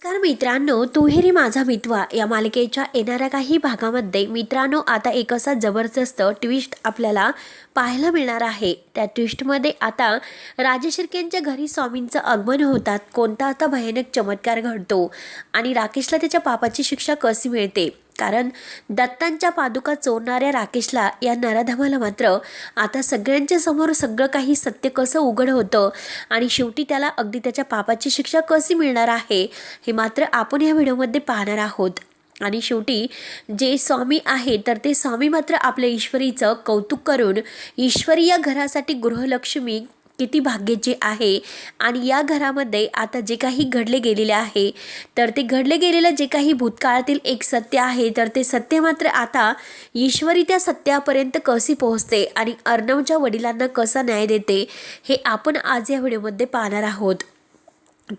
नमस्कार मित्रांनो, तू रे माझा मितवा या मालिकेच्या येणाऱ्या काही भागामध्ये मित्रांनो आता एक असा जबरदस्त ट्विस्ट आपल्याला पाहायला मिळणार आहे। त्या ट्विस्टमध्ये आता राजेश शिर्केंच्या घरी स्वामींचं आगमन होतात। कोणता आता भयानक चमत्कार घडतो आणि राकेशला त्याच्या पापाची शिक्षा कशी मिळते, कारण दत्तांच्या पादुका चोरणाऱ्या राकेशला या नराधमाला मात्र आता सगळ्यांच्या समोर सगळं काही सत्य कसं उघड होतं आणि शेवटी त्याला अगदी त्याच्या पापाची शिक्षा कशी मिळणार आहे हे मात्र आपण या व्हिडिओमध्ये पाहणार आहोत। आणि शेवटी जे स्वामी आहे तर ते स्वामी मात्र आपल्या ईश्वरीचं कौतुक करून ईश्वरी या घरासाठी गृहलक्ष्मी किती भाग्याची आहे आणि या घरामध्ये आता जे काही घडले गेलेले आहे तर ते घडले गेलेलं जे काही भूतकाळातील एक सत्य आहे तर ते सत्य मात्र आता ईश्वरी त्या सत्यापर्यंत कशी पोहोचते आणि अर्णवच्या वडिलांना कसा न्याय देते हे आपण आज या व्हिडिओमध्ये पाहणार आहोत।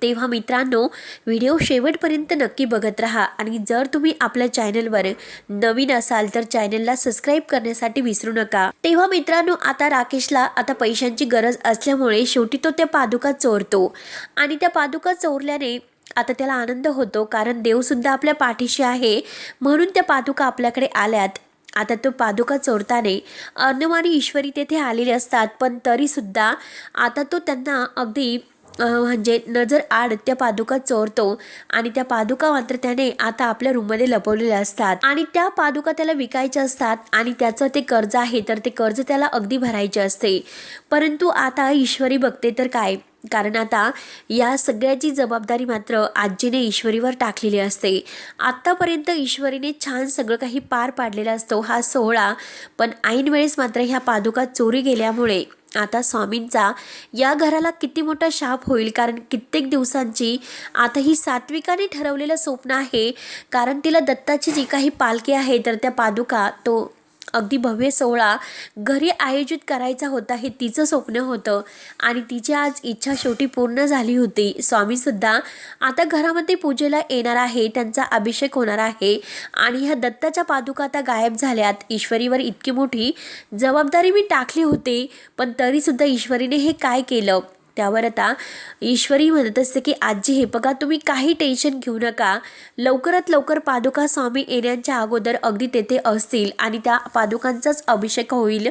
तेव्हा मित्रांनो व्हिडिओ शेवटपर्यंत नक्की बघत राहा आणि जर तुम्ही आपल्या चॅनलवर नवीन असाल तर चॅनलला सबस्क्राईब करण्यासाठी विसरू नका। तेव्हा मित्रांनो आता राकेशला आता पैशांची गरज असल्यामुळे शेवटी तो त्या पादुका चोरतो आणि त्या पादुका चोरल्याने आता त्याला आनंद होतो, कारण देवसुद्धा आपल्या पाठीशी आहे म्हणून त्या पादुका आपल्याकडे आल्यात। आता तो पादुका चोरताना अर्णव आणि ईश्वरी तेथे आलेले असतात, पण तरीसुद्धा आता तो त्यांना अगदी म्हणजे नजर आड त्या पादुका चोरतो आणि त्या पादुका मात्र त्याने आता आपल्या रूममध्ये लपवलेल्या असतात आणि त्या पादुका त्याला विकायच्या असतात आणि त्याचं ते कर्ज आहे तर ते कर्ज त्याला अगदी भरायचे असते। परंतु आता ईश्वरी बघते तर काय, कारण आता या सगळ्याची जबाबदारी मात्र आजीने ईश्वरीवर टाकलेली असते। आत्तापर्यंत ईश्वरीने छान सगळं काही पार पाडलेला असतो हा सोहळा, पण ऐन वेळेस मात्र ह्या पादुका चोरी गेल्यामुळे आता स्वामींचा या घराला किती मोठा शाप होईल, कारण कित्येक दिवसांची आता ही सात्विकाने ठरवलेलं स्वप्न आहे, कारण तिला दत्ताची जी काही पालखी आहे तर त्या पादुका तो अगदी भव्य सोहळा घरी आयोजित करायचा होता हे तिचं स्वप्न होतं आणि तिची आज इच्छा शेवटी पूर्ण झाली होती। स्वामीसुद्धा आता घरामध्ये पूजेला येणार आहे, त्यांचा अभिषेक होणार आहे आणि ह्या दत्ताच्या पादुका आता गायब झाल्यात। ईश्वरीवर इतकी मोठी जबाबदारी मी टाकली होती, पण तरीसुद्धा ईश्वरीने हे काय केलं। त्यावर आता ईश्वरी म्हणत असते की आजी हे बघा, तुम्ही काही टेन्शन घेऊ नका, लवकरात लवकर पादुका स्वामी येण्याच्या अगोदर अगदी तेथे असतील आणि त्या पादुकांचाच अभिषेक होईल।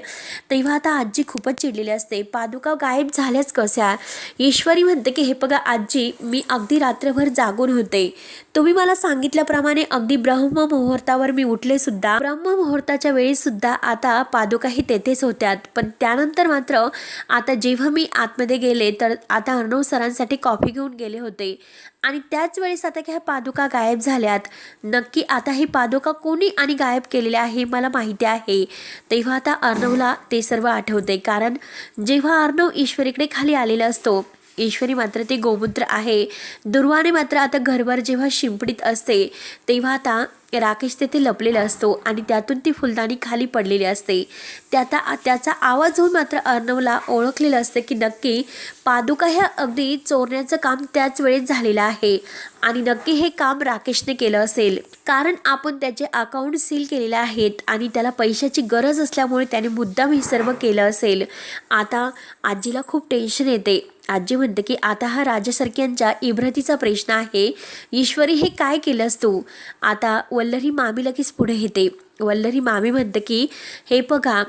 तेव्हा आता आजी खूपच चिडलेली असते, पादुका गायब झाल्याच कशा। ईश्वरी म्हणते की हे बघा आजी, मी अगदी रात्रभर जागून होते, तुम्ही मला सांगितल्याप्रमाणे अगदी ब्रह्म मुहूर्तावर मी उठले सुद्धा, ब्रह्म मुहूर्ताच्या वेळी सुद्धा आता पादुकाही तेथेच होत्यात। पण त्यानंतर मात्र आता जेव्हा मी आतमध्ये गेले तर आता अर्णव सरांसाठी कॉफी घेऊन गेले होते आणि त्याच वेळेस आता ह्या पादुका गायब झाल्यात। नक्की आता ही पादुका कोणी आणि गायब केलेल्या आहे मला माहिती आहे। तेव्हा आता अर्णवला ते सर्व आठवते, कारण जेव्हा अर्णव ईश्वरीकडे खाली आलेला असतो, ईश्वरी मात्र ते गोमूत्र आहे, दुर्वाने मात्र आता घरभर जेव्हा शिंपडीत असते तेव्हा आता राकेश तेथे लपलेला असतो आणि त्यातून ती फुलदाणी खाली पडलेली असते। त्याचा आवाज होऊन मात्र अर्णवला ओळखलेलं असते की नक्की पादुका ह्या अगदी चोरण्याचं काम त्याच वेळेस झालेलं आहे आणि नक्की हे काम राकेशने केलं असेल, कारण आपण त्याचे अकाउंट सील केलेले आहेत आणि त्याला पैशाची गरज असल्यामुळे त्याने मुद्दाम हे सर्व केलं असेल। आता आजीला खूप टेन्शन येते। आजी म्हणते की आता हा राजसरक्यांच्या इब्रतीचा प्रश्न आहे, ईश्वरी हे काय केलंस तू। आता वल्लरी मामी लगेच पुढे येते। वल्लरी मामी म्हणते की हे बघा,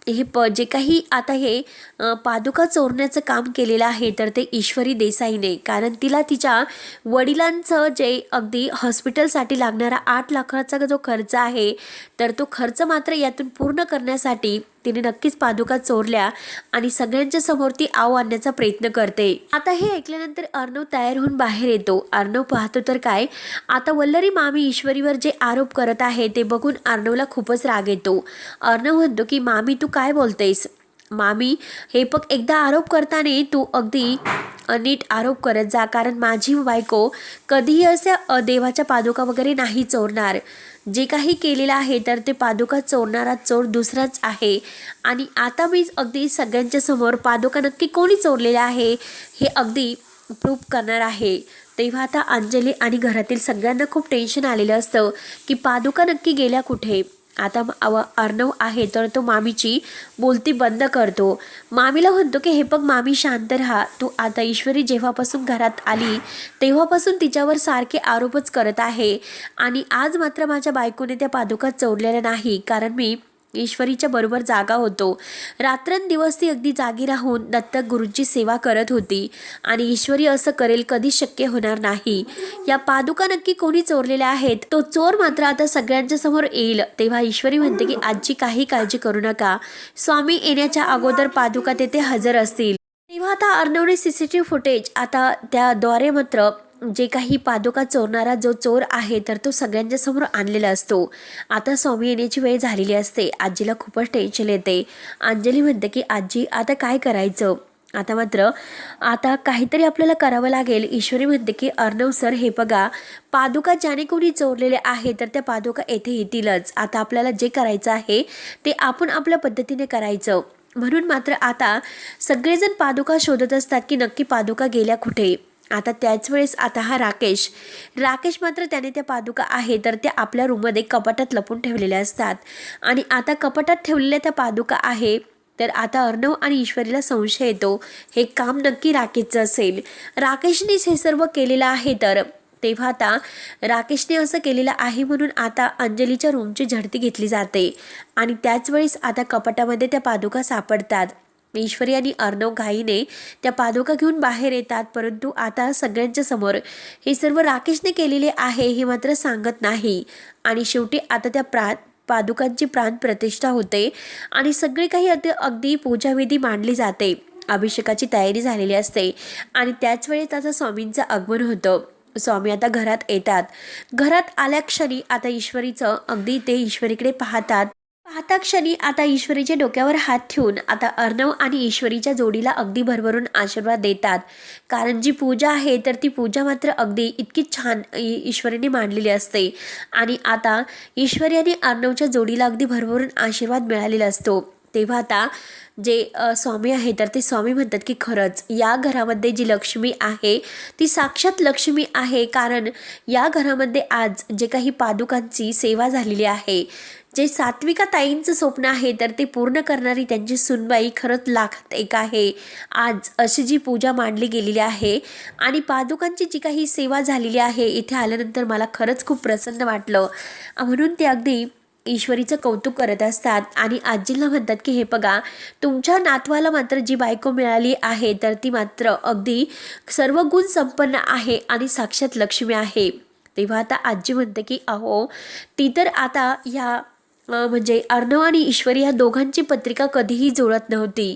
हे जे काही आता हे पादुका चोरण्याचं काम केलेलं आहे तर ते ईश्वरी देसाईने, कारण तिला तिच्या वडिलांचं जे अगदी हॉस्पिटलसाठी लागणारा 8 लाखाचा जो खर्च आहे तर तो खर्च मात्र यातून पूर्ण करण्यासाठी तिने नक्कीच पादुका चोरल्या आणि सगळ्यांच्या समोर ती आव आणण्याचा प्रयत्न करते। आता हे ऐकल्यानंतर अर्णव तयार होऊन बाहेर येतो। अर्णव पाहतो तर काय, आता वल्लरी मामी ईश्वरीवर जे आरोप करत आहे ते बघून अर्णवला खूपच राग येतो। अर्णव म्हणतो की मामी तू काय बोलतेस, मामी हे बघ, एकदा आरोप करताना तू अगदी नीट आरोप करत जा, कारण माझी बायको कधीही अशा देवाच्या पादुका वगैरे नाही चोरणार। जे काही केलेलं आहे तर ते पादुका चोरणारा चोर दुसराच आहे आणि आता मी अगदी सगळ्यांच्या समोर पादुका नक्की कोणी चोरलेले आहे हे अगदी प्रूफ करणार आहे। तेव्हा आता अंजली आणि घरातील सगळ्यांना खूप टेन्शन आलेलं असतं की पादुका नक्की गेल्या कुठे। आता अर्णव आहे तर तो मामीची बोलती बंद करतो. मामीला म्हणतो की हे बघ मामी, शांत राहा. तू आता ईश्वरी जेव्हापासून घरात आली तेव्हापासून तिच्यावर सारखे आरोपच करत आहे आणि आज मात्र माझ्या बायकोने त्या पादुका चोरलेल्या नाही, कारण मी ईश्वरीच्या बरोबर जागा होतो. रात्रंदिवस ती अगदी जागी राहून दत्तक गुरूंची सेवा करत होती आणि ईश्वरी असं करेल कधीच शक्य होणार नाही. या पादुका नक्की कोणी चोरलेल्या आहेत, तो चोर मात्र आता सगळ्यांच्या समोर येईल. तेव्हा ईश्वरी म्हणते की आजी काही काळजी करू नका, स्वामी येण्याच्या अगोदर पादुका तेथे हजर असतील. तेव्हा आता अर्णवने CCTV फुटेज आता त्याद्वारे मात्र जे काही पादुका चोरणारा जो चोर आहे तर तो सगळ्यांच्या समोर आणलेला असतो. आता स्वामी येण्याची वेळ झालेली असते. आजीला खूपच टेन्शन येते. अंजली म्हणते की आजी आता काय करायचं, आता मात्र आता काहीतरी आपल्याला करावं लागेल. ईश्वरी म्हणते की अर्णव सर, हे बघा, पादुका ज्याने कोणी चोरलेले आहे तर त्या पादुका येथे येतीलच. आता आपल्याला जे करायचं आहे ते आपण आपल्या पद्धतीने करायचं. म्हणून मात्र आता सगळेजण पादुका शोधत असतात की नक्की पादुका गेल्या कुठे. आता त्याच वेळेस आता हा राकेश मात्र त्याने त्या पादुका आहे तर त्या आपल्या रूममध्ये कपाटात लपून ठेवलेल्या असतात आणि आता कपाटात ठेवलेल्या त्या पादुका आहे तर आता अर्णव आणि ईश्वरीला संशय येतो, हे काम नक्की राकेशचं असेल. राकेशनेच हे सर्व केलेलं आहे. तर तेव्हा आता राकेशने असं केलेलं आहे म्हणून आता अंजलीच्या रूमची झडती घेतली जाते आणि त्याच वेळेस आता कपाटामध्ये त्या पादुका सापडतात. ईश्वरी आणि अर्णव घाईने त्या पादुका घेऊन बाहेर येतात, परंतु आता सगळ्यांच्या समोर हे सर्व राकेशने केलेले आहे हे मात्र सांगत नाही. आणि शेवटी आता त्या पादुकांची प्राण प्रतिष्ठा होते आणि सगळे काही अगदी पूजाविधी मांडली जाते. अभिषेकाची तयारी झालेली असते आणि त्याच वेळेस आता स्वामींचं आगमन होतं. स्वामी आता घरात येतात. घरात आल्या क्षणी आता ईश्वरीचं अगदी ते ईश्वरीकडे पाहता क्षणी आता ईश्वरीच्या डोक्यावर हात ठेवून आता अर्णव आणि ईश्वरीच्या जोडीला अगदी भरभरून आशीर्वाद देतात. कारण जी पूजा आहे तर ती पूजा मात्र अगदी इतकी छान ईश्वरीने मांडलेली असते आणि आता ईश्वरी आणि अर्णवच्या जोडीला अगदी भरभरून आशीर्वाद मिळालेला असतो. तेव्हा आता जे स्वामी आहे तर ते स्वामी म्हणतात की खरंच या घरामध्ये जी लक्ष्मी आहे ती साक्षात लक्ष्मी आहे, कारण या घरामध्ये आज जे काही पादुकांची सेवा झालेली आहे, जे सात्विका ताईंचं स्वप्न आहे तर ते पूर्ण करणारी त्यांची सुनबाई खरंच लाखात एक आहे. आज अशी जी पूजा मांडली गेलेली आहे आणि पादुकांची जी काही सेवा झालेली आहे, इथे आल्यानंतर मला खरंच खूप प्रसन्न वाटलं. म्हणून ते अगदी ईश्वरीचं कौतुक करत असतात आणि आजीला म्हणतात की हे बघा, तुमच्या नातवाला मात्र जी बायको मिळाली आहे तर ती मात्र अगदी सर्व गुण संपन्न आहे आणि साक्षात लक्ष्मी आहे. तेव्हा आता आजी म्हणते की अहो, ती तर आता ह्या म्हणजे अर्णव आणि ईश्वरी या दोघांची पत्रिका कधीही जुळत नव्हती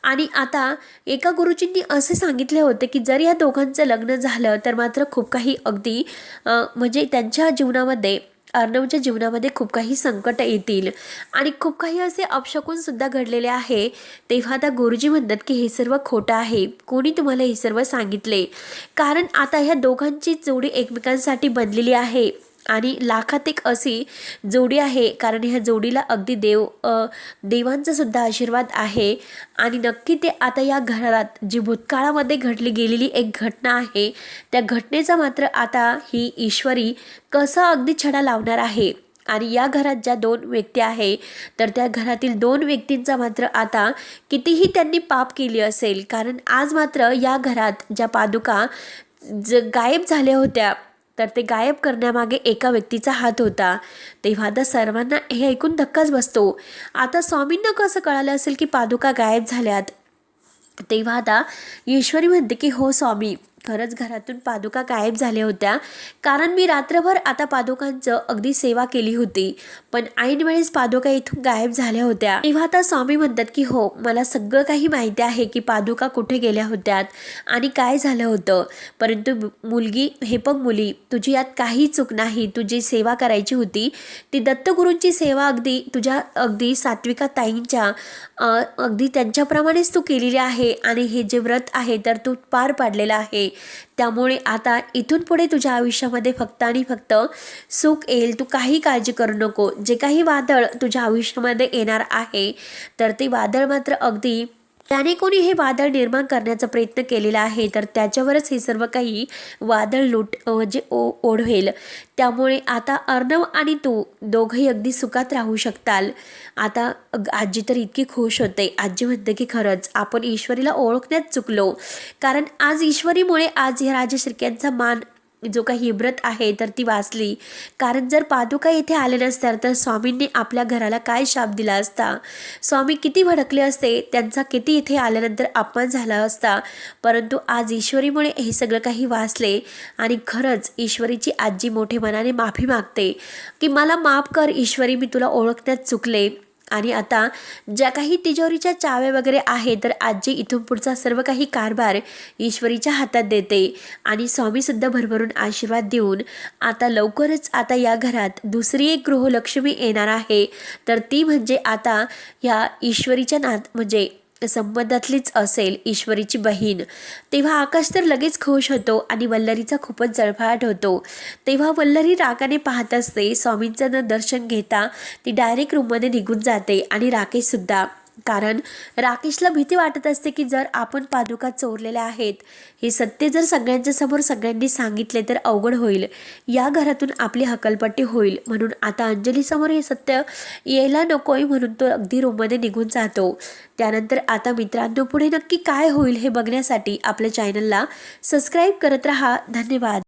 आणि आता एका गुरुजींनी असे सांगितले होते की जर या दोघांचं लग्न झालं तर मात्र खूप काही अगदी म्हणजे त्यांच्या जीवनामध्ये, अर्णवच्या जीवनामध्ये खूप काही संकट येतील आणि खूप काही असे अपशकुन सुद्धा घडलेले आहे. तेव्हा आता गुरुजी म्हणतात की हे सर्व खोटं आहे, कोणी तुम्हाला हे सर्व सांगितले, कारण आता ह्या दोघांची जोडी एकमेकांसाठी बनलेली आहे आणि लाखात एक अशी जोडी आहे, कारण ह्या जोडीला अगदी देवांचा सुद्धा आशीर्वाद आहे आणि नक्की ते आता या घरात जी भूतकाळामध्ये घडली गेलेली एक घटना आहे त्या घटनेचा मात्र आता ही ईश्वरी कसा अगदी छडा लावणार आहे आणि या घरात ज्या 2 व्यक्ती आहे तर त्या घरातील 2 व्यक्तींचा मात्र आता कितीही त्यांनी पाप केली असेल, कारण आज मात्र या घरात ज्या पादुका गायब झाल्या होत्या तर ते गायब करण्यामागे एका व्यक्तीचा हात होता. तेव्हा आता सर्वांना हे ऐकून धक्काच बसतो. आता स्वामींना कसं कळालं असेल की पादुका गायब झाल्यात. तेव्हा आता ईश्वरी म्हणते की हो स्वामी, खरंच घरातून पादुका गायब झाल्या होत्या, कारण मी रात्रभर आता पादुकांचं अगदी सेवा केली होती, पण ऐन वेळेस पादुका इथून गायब झाल्या होत्या. तेव्हा आता स्वामी म्हणतात की हो, मला सगळं काही माहिती आहे की पादुका कुठे गेल्या होत्या आणि काय झालं होतं, परंतु मुलगी, हे बघ मुली, तुझी यात काही चूक नाही. तुझी सेवा करायची होती ती दत्तगुरूंची सेवा अगदी तुझ्या अगदी सात्विका ताईंच्या अगदी त्यांच्याप्रमाणेच तू केलेली आहे आणि हे जे व्रत आहे तर तू पार पाडलेलं आहे. त्यामुळे आता इथून पुढे तुझ्या आयुष्यामध्ये फक्त आणि फक्त सुख येईल, तू काही काळजी करू नको. जे काही वादळ तुझ्या आयुष्यामध्ये येणार आहे तर ते वादळ मात्र अगदी त्याने कोणी हे वादळ निर्माण करण्याचा प्रयत्न केलेला आहे तर त्याच्यावरच हे सर्व काही वादळ ओढवेल। त्यामुळे आता अर्णव आणि तू दोघंही अगदी सुखात राहू शकताल। आता आजी तर इतकी खुश होते। आजी म्हणते की खरंच आपण ईश्वरीला ओळखण्यात चुकलो, कारण आज ईश्वरीमुळे आज या राजश्रीयांचा मान जो काही इब्रत आहे तर ती वाचली। कारण जर पादुका येथे आले नसत्या तर स्वामींनी आपल्या घराला काय शाप दिला असता, स्वामी किती भडकले असते, त्यांचा किती इथे आल्यानंतर अपमान झाला असता। परंतु आज ईश्वरीमुळे हे सगळं काही वाचले आणि खरंच ईश्वरीची आजी मोठे मनाने माफी मागते की मला माफ कर ईश्वरी, मी तुला ओळखण्यात चुकले। आणि आता ज्या काही तिजोरीच्या चाव्या वगैरे आहे तर आजी इथून पुढचा सर्व काही कारभार ईश्वरीच्या हातात देते आणि स्वामीसुद्धा भरभरून आशीर्वाद देऊन आता लवकरच आता या घरात दुसरी एक गृहलक्ष्मी येणार आहे, तर ती म्हणजे आता या ईश्वरीच्या म्हणजे संबंधातलीच असेल, ईश्वरीची बहीण। तेव्हा आकाश तर लगेच खुश होतो आणि वल्लरीचा खूपच जळफळाट होतो। तेव्हा वल्लरी रागाने पाहत असते। स्वामींचं न दर्शन घेता ती डायरेक्ट रूममध्ये निघून जाते आणि राकेशसुद्धा, कारण राकेशला भीती वाटत असते की जर आपण पादुका चोरलेल्या आहेत हे सत्य जर सगळ्यांच्या समोर सगळ्यांनी सांगितले तर अवघड होईल, या घरातून आपली हकलपट्टी होईल। म्हणून आता अंजलीसमोर हे सत्य यायला नकोय म्हणून तो अगदी रूममध्ये निघून जातो। त्यानंतर आता मित्रांनो पुढे नक्की काय होईल हे बघण्यासाठी आपल्या चॅनलला सबस्क्राईब करत राहा। धन्यवाद।